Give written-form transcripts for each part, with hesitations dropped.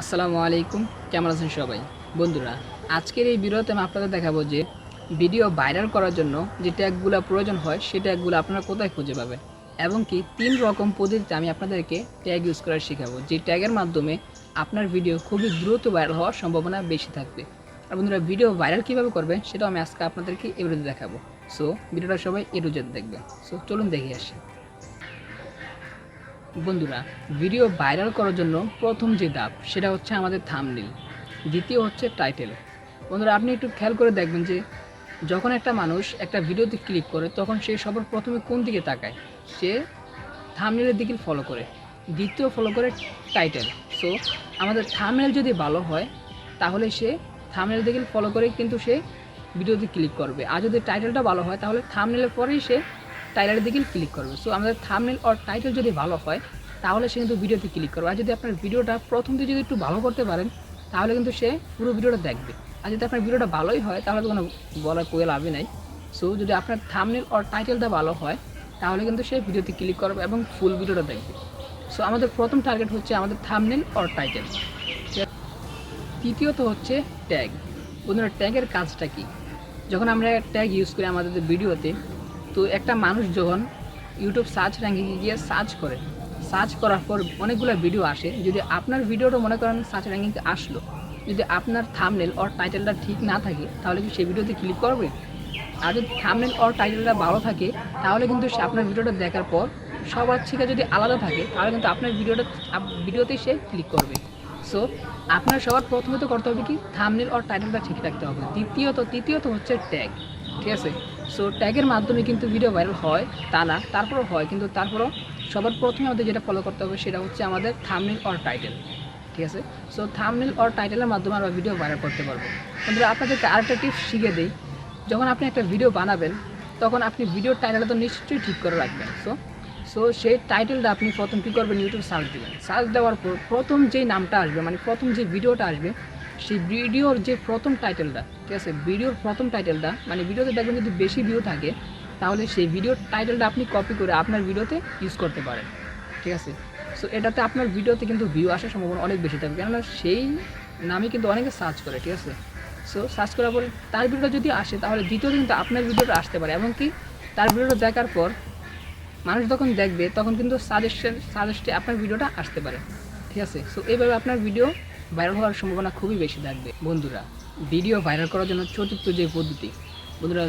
আসসালামু আলাইকুম, কেমন আছেন সবাই? বন্ধুরা, আজকের এই ভিডিওতে আমি আপনাদের দেখাবো যে ভিডিও ভাইরাল করার জন্য যে ট্যাগগুলো প্রয়োজন হয় সেই ট্যাগগুলো আপনারা কোথায় খুঁজে পাবেন এবং কি ৩ রকম পদ্ধতিতে আমি আপনাদেরকে ট্যাগ ইউজ করা শেখাবো, যে ট্যাগের মাধ্যমে আপনার ভিডিও খুবই দ্রুত ভাইরাল হওয়ার সম্ভাবনা বেশি থাকবে। আর বন্ধুরা, ভিডিও ভাইরাল কীভাবে করবেন সেটাও আমি আজকে আপনাদেরকে এই ভিডিওতে দেখাবো। সো ভিডিওটা সবাই এ টু জেড দেখবেন। সো চলুন দেখে আসি। বন্ধুরা, ভিডিও ভাইরাল করার জন্য প্রথম যে ধাপ সেটা হচ্ছে আমাদের থাম্বনেল, দ্বিতীয় হচ্ছে টাইটেল। বন্ধুরা, আপনি একটু খেয়াল করে দেখবেন যে যখন একটা মানুষ একটা ভিডিওতে ক্লিক করে তখন সে সবার প্রথমে কোন দিকে তাকায়? সে থাম্বনেলের দিকে ফলো করে, দ্বিতীয় ফলো করে টাইটেল। সো আমাদের থাম্বনেল যদি ভালো হয় তাহলে সে থাম্বনেল দিকে ফলো করে কিন্তু সে ভিডিওতে ক্লিক করবে, আর যদি টাইটেলটা ভালো হয় তাহলে থাম্বনেলের পরেই সে টাইটেলের দিকে ক্লিক করবে। সো আমাদের থাম্বনেল আর টাইটেল যদি ভালো হয় তাহলে সে কিন্তু ভিডিওতে ক্লিক করবে। আর যদি আপনার ভিডিওটা প্রথম দিকে যদি একটু ভালো করতে পারেন তাহলে কিন্তু সে পুরো ভিডিওটা দেখবে। আর যদি আপনার ভিডিওটা ভালোই হয় তাহলে তো কোনো বলার কোনো লাভই নাই। সো যদি আপনার থাম্বনেল আর টাইটেলটা ভালো হয় তাহলে কিন্তু সে ভিডিওতে ক্লিক করবে এবং ফুল ভিডিওটা দেখবে। সো আমাদের প্রথম টার্গেট হচ্ছে আমাদের থাম্বনেল আর টাইটেল। তৃতীয়ত হচ্ছে ট্যাগ। বন্ধুরা, ট্যাগের কাজটা কি? যখন আমরা ট্যাগ ইউজ করি আমাদের ভিডিওতে, তো একটা মানুষ যখন ইউটিউব সার্চ র্যাঙ্কিংয়ে গিয়ে সার্চ করার পর অনেকগুলো ভিডিও আসে, যদি আপনার ভিডিওটা মনে করেন সার্চ র্যাঙ্কিংয়ে আসলো, যদি আপনার থাম্বনেল আর টাইটেলটা ঠিক না থাকে তাহলে কি সেই ভিডিওতে ক্লিক করবে? আর যদি থাম্বনেল আর টাইটেলটা ভালো থাকে তাহলে কিন্তু সে আপনার ভিডিওটা দেখার পর সবার থেকে যদি আলাদা থাকে তাহলে কিন্তু আপনার ভিডিওতেই সে ক্লিক করবে। সো আপনার সবার প্রথমে তো করতে হবে কি, থাম্বনেল আর টাইটেলটা ঠিক রাখতে হবে। তৃতীয়ত হচ্ছে ট্যাগ। ঠিক আছে? সো ট্যাগের মাধ্যমে কিন্তু ভিডিও ভাইরাল হয় তা না, তারপরও হয়, কিন্তু তারপরও সবার প্রথমে আমাদের যেটা ফলো করতে হবে সেটা হচ্ছে আমাদের থাম্বনেল আর টাইটেল। ঠিক আছে? সো থাম্বনেল আর টাইটেলের মাধ্যমে আমরা ভিডিও ভাইরাল করতে পারবো। বন্ধুরা, আপনাদেরকে আরেকটা টিপস শিখিয়ে দিই। যখন আপনি একটা ভিডিও বানাবেন তখন আপনি ভিডিওর টাইটেলটা তো নিশ্চয়ই ঠিক করে রাখবেন। সো সেই টাইটেলটা আপনি প্রথম কী করবেন, ইউটিউব সার্চ দেবেন। সার্চ দেওয়ার পর প্রথম যেই নামটা আসবে, মানে প্রথম যে ভিডিওটা আসবে, সেই ভিডিওর যে প্রথম টাইটেলটা, ঠিক আছে, ভিডিওর প্রথম টাইটেলটা, মানে ভিডিওতে দেখবেন যদি বেশি ভিউ থাকে তাহলে সেই ভিডিওর টাইটেলটা আপনি কপি করে আপনার ভিডিওতে ইউজ করতে পারেন। ঠিক আছে? সো এটাতে আপনার ভিডিওতে কিন্তু ভিউ আসার সম্ভাবনা অনেক বেশি থাকবে, কেননা সেই নামে কিন্তু অনেকে সার্চ করে। ঠিক আছে? সো সার্চ করার পরে তার ভিডিওটা যদি আসে তাহলে দ্বিতীয়ত কিন্তু আপনার ভিডিওটা আসতে পারে, এমনকি তার ভিডিওটা দেখার পর মানুষ যখন দেখবে তখন কিন্তু সাজেস্টে আপনার ভিডিওটা আসতে পারে। ঠিক আছে? সো এইভাবে আপনার ভিডিও ভাইরাল হওয়ার সম্ভাবনা খুবই বেশি থাকবে। বন্ধুরা, ভিডিও ভাইরাল করার জন্য চতুর্থ যে পদ্ধতি, বন্ধুরা,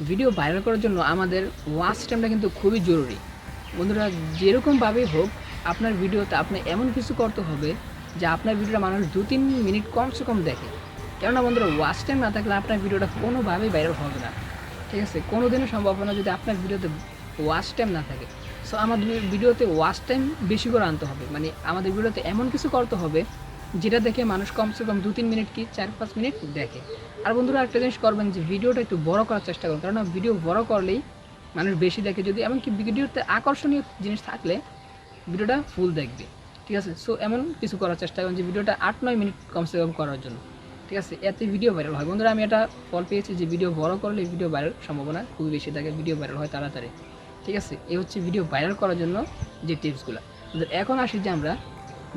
ভিডিও ভাইরাল করার জন্য আমাদের ওয়াচ টাইমটা কিন্তু খুবই জরুরি। বন্ধুরা, যেরকমভাবেই হোক আপনার ভিডিওতে আপনি এমন কিছু করতে হবে যে আপনার ভিডিওটা মানুষ 2-3 মিনিট কমসে কম দেখে। কেননা বন্ধুরা, ওয়াচ টাইম না থাকলে আপনার ভিডিওটা কোনোভাবেই ভাইরাল হবে না। ঠিক আছে? কোনো দিনও সম্ভব না যদি আপনার ভিডিওতে ওয়াচ টাইম না থাকে। সো আমাদের ভিডিওতে ওয়াচ টাইম বেশি করে আনতে হবে, মানে আমাদের ভিডিওতে এমন কিছু করতে হবে যেটা দেখে মানুষ কমসে কম 2-3 মিনিট কি 4-5 মিনিট দেখে। আর বন্ধুরা, একটা জিনিস করবেন যে ভিডিওটা একটু বড় করার চেষ্টা করুন, কারণ ভিডিও বড় করলেই মানুষ বেশি দেখে। যদি এমনকি ভিডিওতে আকর্ষণীয় জিনিস থাকলে ভিডিওটা ফুল দেখবে। ঠিক আছে? সো এমন কিছু করার চেষ্টা করুন যে ভিডিওটা 8-9 মিনিট কমসে কম করার জন্য। ঠিক আছে? এতে ভিডিও ভাইরাল হয়। বন্ধুরা, আমি এটা ফল পেয়েছি যে ভিডিও বড় করলে ভিডিও ভাইরাল সম্ভাবনা খুবই বেশি থাকে, ভিডিও ভাইরাল হয় তাড়াতাড়ি। ঠিক আছে? এই হচ্ছে ভিডিও ভাইরাল করার জন্য যে টিপসগুলো। এখন আসি যে আমরা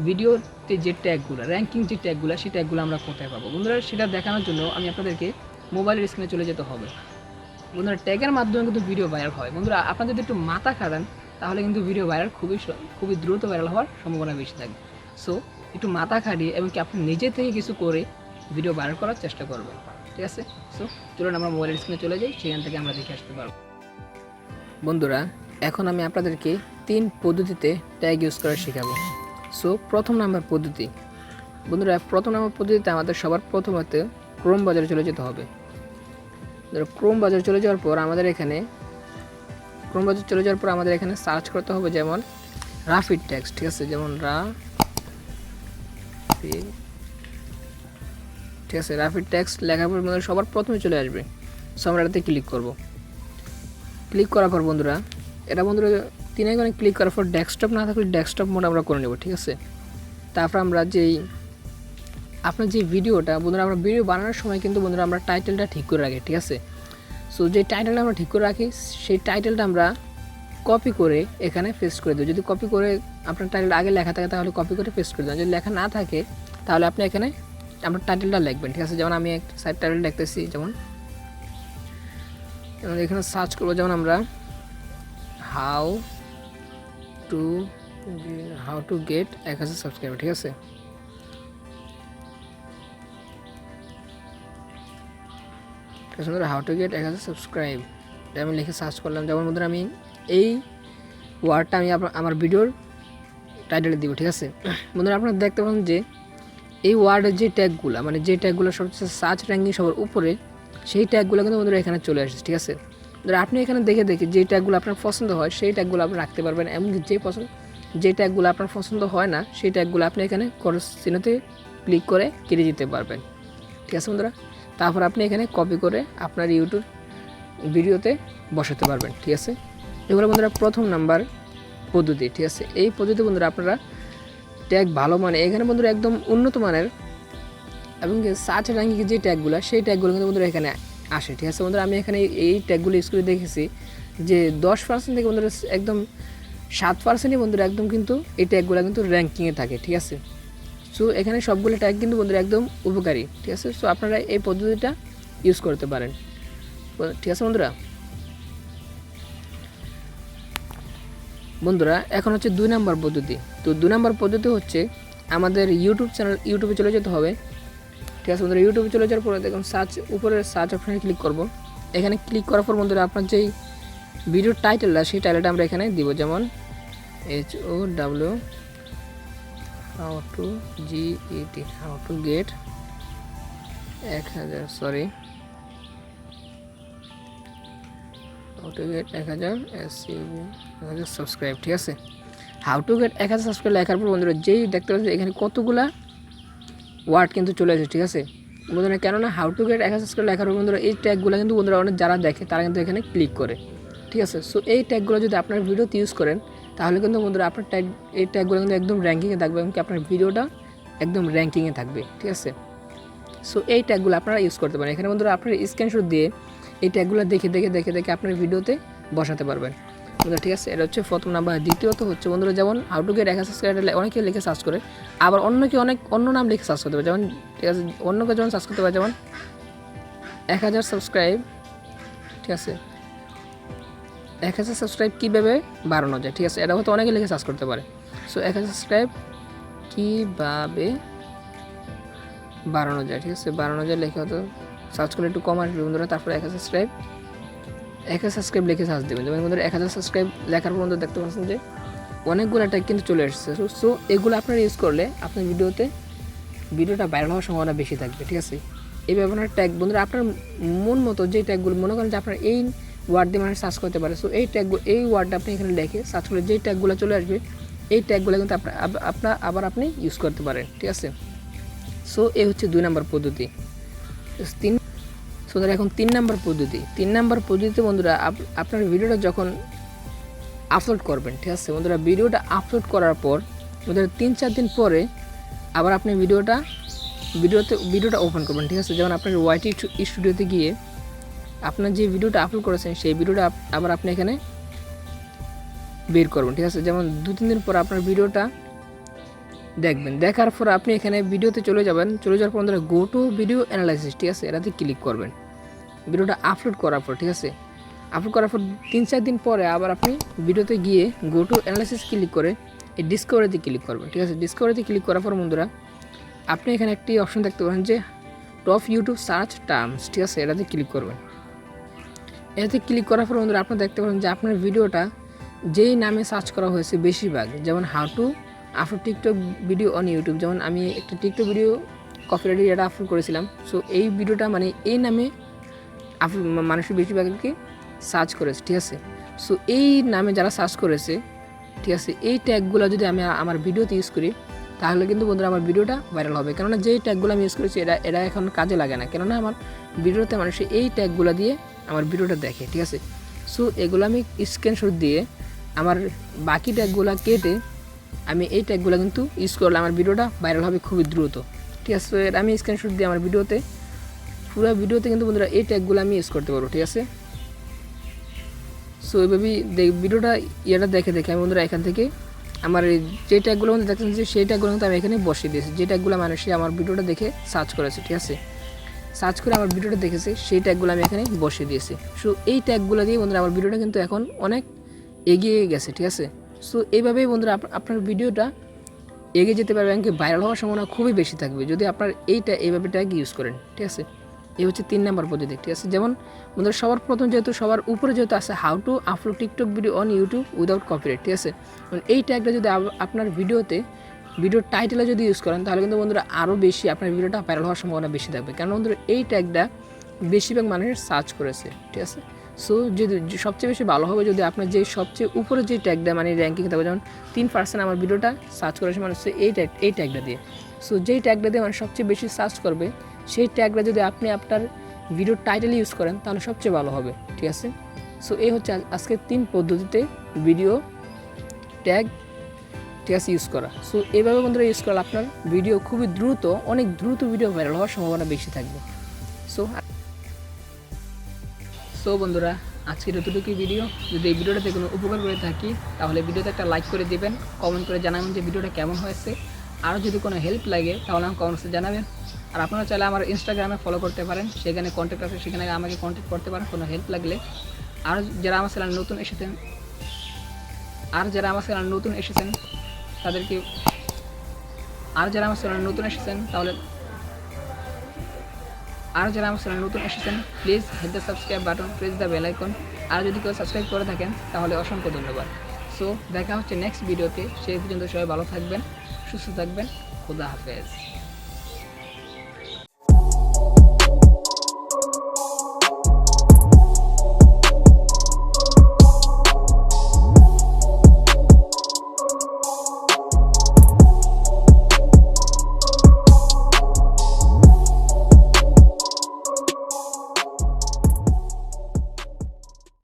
ভিডিওতে যে ট্যাগগুলো, র্যাঙ্কিং যে ট্যাগগুলো, সেই ট্যাগগুলো আমরা কোথায় পাবো? বন্ধুরা, সেটা দেখানোর জন্য আমি আপনাদেরকে মোবাইলের স্ক্রিনে চলে যেতে হবে। বন্ধুরা, ট্যাগের মাধ্যমে কিন্তু ভিডিও ভাইরাল হয়। বন্ধুরা, আপনারা যদি একটু মাথা খাটান তাহলে কিন্তু ভিডিও ভাইরাল খুবই দ্রুত ভাইরাল হওয়ার সম্ভাবনা বেশি থাকে। সো একটু মাথা খাটিয়ে এবং কি আপনি নিজে থেকে কিছু করে ভিডিও ভাইরাল করার চেষ্টা করবেন। ঠিক আছে? সো চলুন আমরা মোবাইলের স্ক্রিনে চলে যাই, সেখান থেকে আমরা দেখে আসতে পারবো। বন্ধুরা, এখন আমি আপনাদেরকে 3 পদ্ধতিতে ট্যাগ ইউজ করা শেখাবো। সো প্রথম নাম্বার পদ্ধতি। বন্ধুরা, প্রথম নাম্বার পদ্ধতিতে আমাদের সবার প্রথমতে ক্রোম বাজারে চলে যেতে হবে। ক্রোম বাজারে চলে যাওয়ার পর আমাদের এখানে সার্চ করতে হবে, যেমন রাফিড টেক্সট। ঠিক আছে? যেমন রাফিড টেক্সট লেখার পর আমাদের সবার প্রথমে চলে আসবে। সো আমরা এটাতে ক্লিক করব। ক্লিক করার পর বন্ধুরা 3 আইকনে ক্লিক করার পর ডেস্কটপ না থাকলে ডেস্কটপ মোড আমরা করে নেব। ঠিক আছে? তারপর আমরা আপনার যে ভিডিওটা, বন্ধুরা, আমরা ভিডিও বানানোর সময় কিন্তু বন্ধুরা আমরা টাইটেলটা ঠিক করে রাখি। ঠিক আছে? সো যে টাইটেলটা আমরা ঠিক করে রাখি সেই টাইটেলটা আমরা কপি করে এখানে পেস্ট করে দেবো। যদি কপি করে আপনার টাইটেল আগে লেখা থাকে তাহলে কপি করে পেস্ট করে দেবেন। যদি লেখা না থাকে তাহলে আপনি এখানে আপনার টাইটেলটা লিখবেন, ঠিক আছে। যেমন আমি একটা সাইট টাইটেল লিখতেছি, যেমন এখানে সার্চ করবো, যেমন আমরা হাউ টু গেট 1000 সাবস্ক্রাইবার, ঠিক আছে। হাউ টু গেট 1000 সাবস্ক্রাইব আমি লিখে সার্চ করলাম। যেমন বন্ধুরা আমি এই ওয়ার্ডটা আমি আমার ভিডিওর টাইটেলে দিব, ঠিক আছে। বন্ধুরা আপনারা দেখতে পাচ্ছেন যে এই ওয়ার্ডের যে ট্যাগগুলো, মানে যে ট্যাগগুলো সবচেয়ে সার্চ র্যাঙ্কিং সবার উপরে, সেই ট্যাগগুলো কিন্তু বন্ধুরা এখানে চলে আসছে, ঠিক আছে। ধরো আপনি এখানে দেখে যে ট্যাগগুলো আপনার পছন্দ হয় সেই ট্যাগগুলো আপনি রাখতে পারবেন, এমনকি যে ট্যাগগুলো আপনার পছন্দ হয় না সেই ট্যাগগুলো আপনি এখানে ক্রস চিহ্নতে ক্লিক করে কেটে দিতে পারবেন, ঠিক আছে বন্ধুরা। তারপর আপনি এখানে কপি করে আপনার ইউটিউব ভিডিওতে বসাতে পারবেন, ঠিক আছে। এগুলো বন্ধুরা প্রথম নাম্বার পদ্ধতি, ঠিক আছে। এই পদ্ধতি বন্ধুরা আপনারা ট্যাগ ভালো মানে এখানে বন্ধুরা একদম উন্নত মানের এবং সার্চ র্যাঙ্কিং যে ট্যাগগুলো সেই ট্যাগগুলো কিন্তু বন্ধুরা এখানে আসে, ঠিক আছে বন্ধুরা। আমি এখানে এই ট্যাগগুলো ইউজ করে দেখেছি যে 10% থেকে বন্ধুরা একদম 7%ই বন্ধুরা একদম কিন্তু এই ট্যাগগুলো কিন্তু র্যাঙ্কিংয়ে থাকে, ঠিক আছে। সো এখানে সবগুলো ট্যাগ কিন্তু বন্ধুরা একদম উপকারী, ঠিক আছে। সো আপনারা এই পদ্ধতিটা ইউজ করতে পারেন, ঠিক আছে বন্ধুরা এখন হচ্ছে 2 নম্বর পদ্ধতি। তো 2 নম্বর পদ্ধতি হচ্ছে আমাদের ইউটিউবে চলে যেতে হবে, ঠিক আছে বন্ধুরা। ইউটিউবে চলে যাওয়ার পরে দেখুন উপরে সার্চ অপশানে ক্লিক করব। এখানে ক্লিক করার পর বন্ধুরা আপনার যেই ভিডিওর টাইটেলটা সেই টাইটেলটা আমরা এখানে দিব, যেমন HOW how to get 1000 subscribe, ঠিক আছে। হাউ টু গেট 1000 সাবস্ক্রাইব লেখার পর বন্ধুরা যেই দেখতে পাচ্ছেন এখানে কতগুলা ওয়ার্ড কিন্তু চলে আসে, ঠিক আছে বন্ধুরা। কেননা হাউ টু গেট 1000 সাবস্ক্রাইব লেখার পর বন্ধুরা এই ট্যাগগুলো কিন্তু বন্ধুরা অনেক যারা দেখে তারা কিন্তু এখানে ক্লিক করে, ঠিক আছে। সো এই ট্যাগগুলো যদি আপনার ভিডিওতে ইউজ করেন তাহলে কিন্তু বন্ধুরা আপনার এই ট্যাগগুলো কিন্তু একদম র্যাঙ্কিংয়ে থাকবে এবং আপনার ভিডিওটা একদম র্যাঙ্কিংয়ে থাকবে, ঠিক আছে। সো এই ট্যাগগুলো আপনারা ইউজ করতে পারেন। এখানে বন্ধুরা আপনার স্ক্রিনশট দিয়ে এই ট্যাগগুলো দেখে আপনার ভিডিওতে বসাতে পারবেন বন্ধুরা, ঠিক আছে। এটা হচ্ছে প্রথম নাম্বার। দ্বিতীয়ত হচ্ছে বন্ধুরা যেমন হাউ টু গেট 1000 সাবস্ক্রাইবার অনেকে লিখে সার্চ করে, আবার অন্য নাম লিখে সার্চ করতে পারে, যেমন ঠিক আছে অন্যকে যেমন সার্চ করতে পারে, যেমন 1000 সাবস্ক্রাইব, ঠিক আছে 1000 সাবস্ক্রাইব কীভাবে বাড়ানো যায়, ঠিক আছে। এটা হয়তো অনেকে লিখে সার্চ করতে পারে। সো 1000 সাবস্ক্রাইব কীভাবে বাড়ানো যায়, ঠিক আছে বাড়ানো যায় লিখে হয়তো সার্চ করে একটু কম আসবে বন্ধুরা। তারপরে 1000 সাবস্ক্রাইব লিখে সার্চ দেবেন, যেমন বন্ধুরা 1000 সাবস্ক্রাইব লেখার পর বন্ধুরা দেখতে পাচ্ছেন যে অনেকগুলো ট্যাগ কিন্তু চলে আসছে। সো এগুলো আপনারা ইউজ করলে আপনার ভিডিওটা ভাইরাল হওয়ার সম্ভাবনা বেশি থাকবে, ঠিক আছে। এই ব্যবহার ট্যাগ বন্ধুরা আপনার মন মতো যে ট্যাগগুলো মনে করেন যে আপনার এই ওয়ার্ড দিয়ে মানুষ সার্চ করতে পারে, সো এই ওয়ার্ডটা আপনি এখানে লিখে সার্চ করলে যেই ট্যাগগুলো চলে আসবে এই ট্যাগগুলো কিন্তু আপনি ইউজ করতে পারেন, ঠিক আছে। সো এই হচ্ছে 2 নম্বর পদ্ধতি। সো এখন 3 নম্বর পদ্ধতি। 3 নম্বর পদ্ধতিতে বন্ধুরা আপনার ভিডিওটা যখন আপলোড করবেন, ঠিক আছে বন্ধুরা, ভিডিওটা আপলোড করার পর বন্ধুরা 3-4 দিন পরে আবার আপনি ভিডিওটা ওপেন করবেন, ঠিক আছে। যেমন আপনার ওয়াইটি স্টুডিওতে গিয়ে আপনার যে ভিডিওটা আপলোড করেছেন সেই ভিডিওটা আবার আপনি এখানে বের করবেন, ঠিক আছে। যেমন 2-3 দিন পর আপনার ভিডিওটা দেখবেন, দেখার পর আপনি এখানে ভিডিওতে চলে যাবেন, চলে যাওয়ার পর বন্ধুরা গো টু ভিডিও অ্যানালাইসিস, ঠিক আছে এটাতে ক্লিক করবেন ভিডিওটা আপলোড করার পর, ঠিক আছে। আপলোড করার পর 3-4 দিন পরে আবার আপনি ভিডিওতে গিয়ে গো টু অ্যানালাইসিস ক্লিক করে এই ডিসকভারিতে ক্লিক করবেন, ঠিক আছে। ডিসকভারিতে ক্লিক করার পর বন্ধুরা আপনি এখানে একটি অপশন দেখতে পারেন যে টপ ইউটিউব সার্চ টার্মস, ঠিক আছে এটাতে ক্লিক করবেন। এটাতে ক্লিক করার পর বন্ধুরা আপনি দেখতে পারেন যে আপনার ভিডিওটা যেই নামে সার্চ করা হয়েছে বেশিরভাগ, যেমন how to upload TikTok video on YouTube, যেমন আমি একটা টিকটক ভিডিও কপিরাইট এটা আপলোড করেছিলাম। সো এই ভিডিওটা মানে এই নামে মানুষের বেশিরভাগকে সার্চ করেছে, ঠিক আছে। সো এই নামে যারা সার্চ করেছে, ঠিক আছে, এই ট্যাগগুলো যদি আমি আমার ভিডিওতে ইউজ করি তাহলে কিন্তু বন্ধুরা আমার ভিডিওটা ভাইরাল হবে। কেননা যেই ট্যাগগুলো আমি ইউজ করেছি এটা এখন কাজে লাগে না, কেননা আমার ভিডিওতে মানুষ এই ট্যাগগুলো দিয়ে আমার ভিডিওটা দেখে, ঠিক আছে। সো এগুলো আমি স্ক্রিনশট দিয়ে আমার বাকি ট্যাগগুলো কেটে আমি এই ট্যাগগুলো কিন্তু ইউজ করলে আমার ভিডিওটা ভাইরাল হবে খুবই দ্রুত, ঠিক আছে। সো আমি স্ক্রিনশট দিয়ে আমার পুরো ভিডিওতে কিন্তু বন্ধুরা এই ট্যাগগুলো আমি ইউজ করতে পারবো, ঠিক আছে। সো এইভাবেই ভিডিওটা দেখে আমি বন্ধুরা এখান থেকে আমার এই যে ট্যাগগুলো মধ্যে দেখছেন যে সেই ট্যাগগুলো কিন্তু আমি এখানে বসিয়ে দিয়েছি, যে ট্যাগগুলো মানুষই আমার ভিডিওটা দেখে সার্চ করেছে, ঠিক আছে, সার্চ করে আমার ভিডিওটা দেখেছে সেই ট্যাগগুলো আমি এখানে বসিয়ে দিয়েছি। সো এই ট্যাগগুলো দিয়ে বন্ধুরা আমার ভিডিওটা কিন্তু এখন অনেক এগিয়ে গেছে, ঠিক আছে। সো এইভাবেই বন্ধুরা আপনার ভিডিওটা এগিয়ে যেতে পারবে, এমনকি ভাইরাল হওয়ার সম্ভাবনা খুবই বেশি থাকবে যদি আপনার এইভাবে ট্যাগ ইউজ করেন, ঠিক আছে। এই হচ্ছে 3 নম্বর পদ্ধতি, ঠিক আছে। যেমন বন্ধুরা সবার প্রথম যেহেতু সবার উপরে যেহেতু আছে how to upload TikTok video on YouTube without copyright, ঠিক আছে। এই ট্যাগটা যদি আপনার ভিডিওর টাইটেলে যদি ইউজ করেন তাহলে কিন্তু বন্ধুরা আরও বেশি আপনার ভিডিওটা ভাইরাল হওয়ার সম্ভাবনা বেশি থাকবে, কারণ বন্ধুরা এই ট্যাগটা বেশিরভাগ মানুষের সার্চ করেছে, ঠিক আছে। সো যদি সবচেয়ে বেশি ভালো হবে যদি আপনার যে সবচেয়ে উপরে যে ট্যাগটা মানে র্যাঙ্কিং থাকবে, যেমন 3% আমার ভিডিওটা সার্চ করেছে মানে হচ্ছে এই ট্যাগটা দিয়ে। সো যেই ট্যাগটা দিয়ে মানে সবচেয়ে বেশি সার্চ করবে সেই ট্যাগটা যদি আপনি আপনার ভিডিওর টাইটেলে ইউজ করেন তাহলে সবচেয়ে ভালো হবে, ঠিক আছে। সো এই হচ্ছে আজকে 3 পদ্ধতিতে ভিডিও ট্যাগ, ঠিক আছে, ইউজ করা। সো এইভাবে বন্ধুরা ইউজ করলে আপনার ভিডিও খুবই দ্রুত, অনেক দ্রুত ভিডিও ভাইরাল হওয়ার সম্ভাবনা বেশি থাকবে। সো বন্ধুরা আজকের এতটুকুই ভিডিও। যদি এই ভিডিওটাতে কোনো উপকার করে থাকি তাহলে ভিডিওতে একটা লাইক করে দেবেন, কমেন্ট করে জানাবেন যে ভিডিওটা কেমন হয়েছে। আরও যদি কোনো হেল্প লাগে তাহলে আমাকে কমেন্টসে জানাবেন। আর আপনারা চাইলে আমার ইনস্টাগ্রামে ফলো করতে পারেন, সেখানে কন্ট্যাক্ট আছে, সেখানে আমাকে কন্ট্যাক্ট করতে পারেন কোনো হেল্প লাগলে। আর যারা আমার চ্যানেল নতুন এসেছেন তাদেরকে please hit the subscribe button, press the bell icon. আর যদি কেউ সাবস্ক্রাইব করে থাকেন তাহলে অসংখ্য ধন্যবাদ। সো দেখা হচ্ছে নেক্সট ভিডিওতে, সেই পর্যন্ত সবাই ভালো থাকবেন, সুস্থ থাকবেন, খুদা হাফেজ।